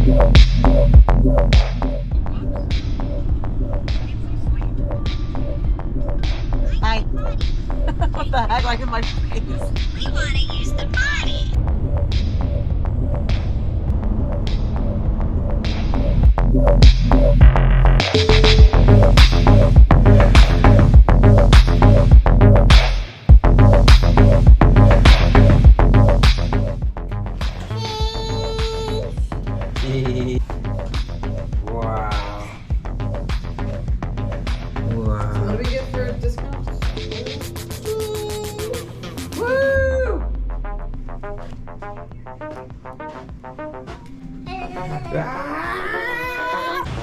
Hi. What the heck? Like in my face. We want to use the potty. Wow. Wow. What do we get for a discount? Woo!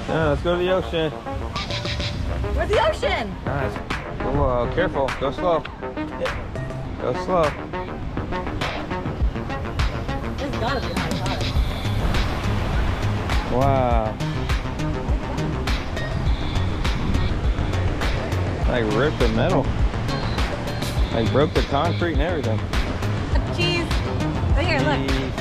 Yeah, let's go to the ocean. Where's the ocean? Nice. Whoa, careful. Go slow. Go slow. There's gotta be another side. Wow. Like ripped the metal. Like broke the concrete and everything. Cheese. Right here, look. Jeez.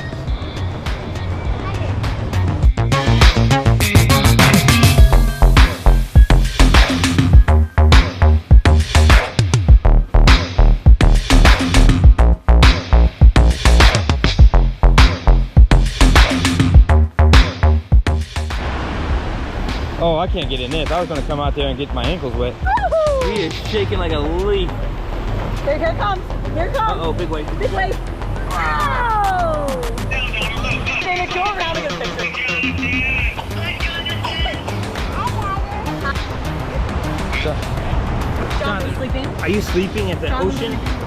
Oh, I can't get in this. I was gonna come out there and get my ankles wet. He is shaking like a leaf. Here it comes. Here it comes. Uh-oh, big wave. Big wave. Wow. David, go around and get a picture. John, Jonathan sleeping. are you sleeping at the Jonathan. ocean?